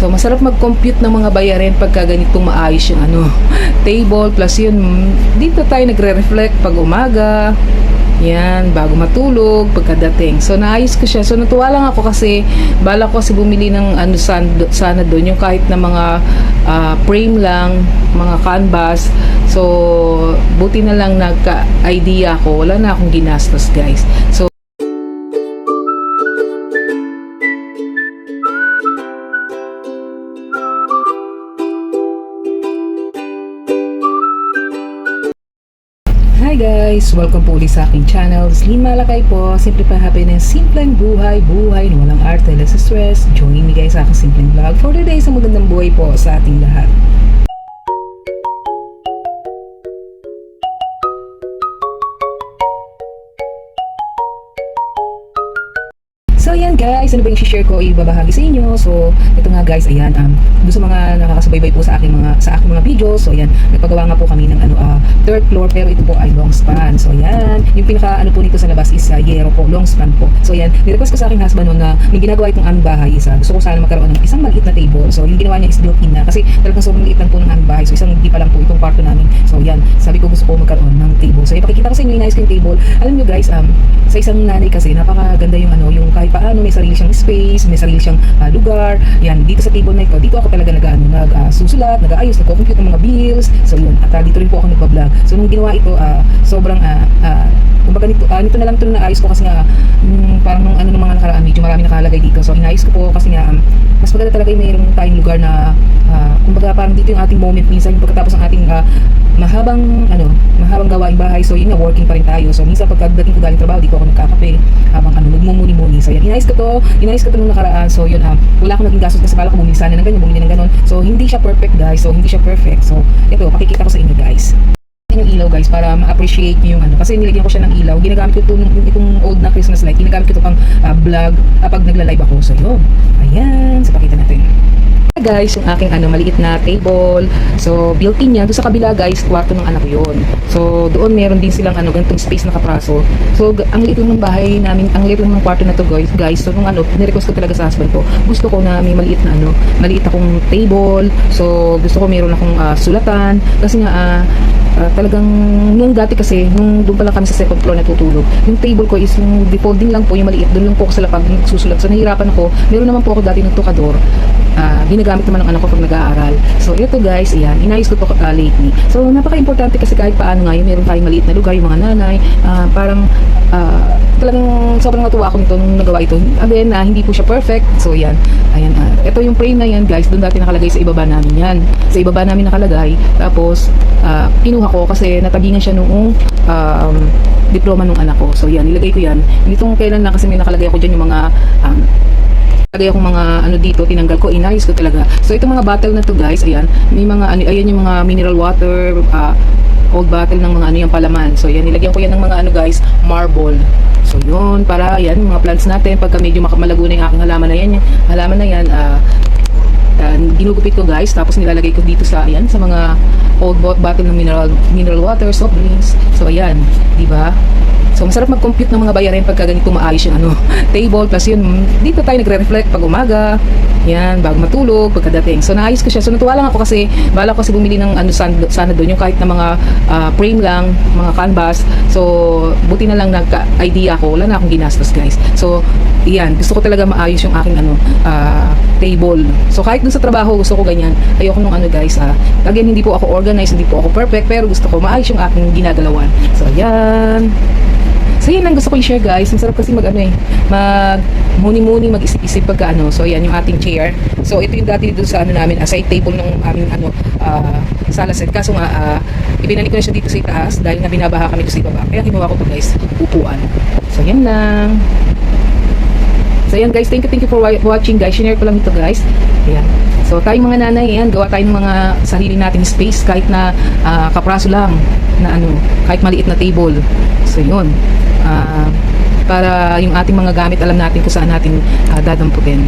So, masarap mag-compute ng mga bayarin pagka ganitong maayos yung table, plus yun, dito tayo nagre-reflect pag umaga. Yan, bago matulog, pagkadating. So, naayos ko siya. So, natuwa lang ako kasi bala ko kasi bumili ng sana doon, yung kahit na mga frame lang, mga canvas. So, buti na lang nagka-idea ko. Wala na akong ginastos, guys. So, hi guys! Welcome po ulit sa aking channel. Slim Malakay po. Simple pa happiness, simpleng buhay, buhay na walang arte, less stress. Join me guys sa aking simpleng vlog for today sa magandang buhay po sa ating lahat. So ayan guys, ano ba yung share ko ibabahagi sa inyo. So ito nga guys, ayan, doon sa mga nakakasubaybay po sa aking mga videos. So ayan, nagpagawa nga po kami ng third floor, pero ito po ay long span. So ayan, yung pinaka po nito sa labas is yero po, long span po. So ayan, nirequest ko sa aking husband noon na may ginagawa itong aming bahay isa. Gusto ko sana magkaroon ng isang maliit na table. So yung ginawa niya is built-in na kasi talagang sobrang liit lang po ng aming bahay. So isang di pa lang po itong kwarto namin. So ayan, sabi ko gusto ko magkaroon ng table. So ipakikita ko sa inyo, inayos ko yung table. Alam niyo guys, sa isang nanay kasi napakaganda yung yung kahit paano may sarili siyang space, may sarili siyang lugar. Yan, dito sa table na ito, dito ako talaga nagsusulat, nag-aayos, nagko-compute ng mga bills. So yun, at dito rin po ako nagba-vlog. So nung ginawa ito, sobrang kumbaga nito na lang ito na naayos ko kasi nga parang nung nung mga nakaraan medyo marami nakalagay dito. So inayos ko po kasi nga mas maganda talaga yung mayroong tayong lugar na kumbaga parang dito yung ating moment minsan yung pagkatapos ng ating mahabang gawaing bahay. So yun nga, working pa rin tayo. So minsan pagkadating ko galing trabaho, di ko ako nagkakape habang nagmumuni-muni. So yan, inayos ko to nung nakaraan. So yun, wala akong naging gastos kasi bala ko bumili sana ng ganyan, bumili ng ganon. So hindi siya perfect guys. So hindi siya perfect. So ito, pakikita ko sa inyo guys yung ilaw guys para ma-appreciate nyo yung kasi nilagyan ko siya ng ilaw. Ginagamit ko itong old na Christmas light. Ginagamit ko ito pang vlog pag nagla-live ako. So yun, ayan, so pakita natin guys yung aking maliit na table. So built-in yan. Doon sa kabila guys, kwarto ng anak ko yun. So doon meron din silang ganitong space na kapraso. So ang liit lang ng bahay namin, ang liit lang ng kwarto na to guys. So nung nirequest ko talaga sa husband ko, gusto ko na may maliit na maliit akong table. So gusto ko meron akong sulatan kasi nga talagang nung dati kasi nung doon pa lang kami sa second floor natutulog, yung table ko is yung defolding lang po, yung maliit, doon lang po ako sa lapag susulat. So nahihirapan ako. Meron naman po ako dati ng tukador, ginagamit naman ng anak ko pag nag-aaral. So ito guys, ayan, inayos ko to lately. So napaka-importante kasi kahit paano nga, yung meron tayong maliit na lugar, yung mga nanay, parang talagang sobrang natuwa ako nito nung nagawa ito. Again, hindi po siya perfect. So yan, ayan, ito yung frame na yan guys, doon dati nakalagay sa ibaba namin yan. Sa ibaba namin nakalagay, tapos kinuha ko kasi natagingan siya noong diploma ng anak ko. So yan, nilagay ko yan. Nitong kailan lang kasi may nakalagay ako dyan yung mga lagay akong mga dito, tinanggal ko, inayos ko talaga. So itong mga bottle na to guys, ayan, may mga ayan yung mga mineral water, old bottle ng mga yung palaman. So yan, nilagyan ko yan ng mga guys, marble. So yun, para yan, mga plants natin, pagka medyo malago na yung aking halaman na yan, ginugupit ko guys, tapos nilalagay ko dito sa ayan, sa mga old bottle ng mineral water, soft drinks. So ayan, di ba? So masarap mag-compute ng mga bayarin pagka ganito maayos yung table, plus yun, dito tayo nagre-reflect pag umaga. Yan, bago matulog, pagkadating. So naayos ko siya. So natuwa lang ako kasi bala ko kasi bumili ng sana doon, yung kahit na mga frame lang, mga canvas. So buti na lang nagka-idea ko, wala na akong ginastos guys. So yan, gusto ko talaga maayos yung aking table. So kahit dun sa trabaho gusto ko ganyan. Ayoko nung guys, again, hindi po ako organized, hindi po ako perfect, pero gusto ko maayos yung aking ginagalawan. So ayan. So yun ang gusto ko i-share guys. Masarap kasi mag-muni-muni, mag-isip-isip pagka So yan yung ating chair. So ito yung dati dito sa namin, side table ng aming sala set. Kaso nga ibinalik ko na siya dito sa itaas dahil nga binabaha kami dito sa ibaba. Kaya ginawa ko to guys, upuan. So yan lang. So yan guys, thank you for watching guys. Share ko lang ito guys. Ayan. So tayong mga nanay, ayan, gawa tayo ng mga sarili nating space kahit na kapraso lang na kahit maliit na table. So yun. Para yung ating mga gamit, alam natin kung saan natin dadamputin.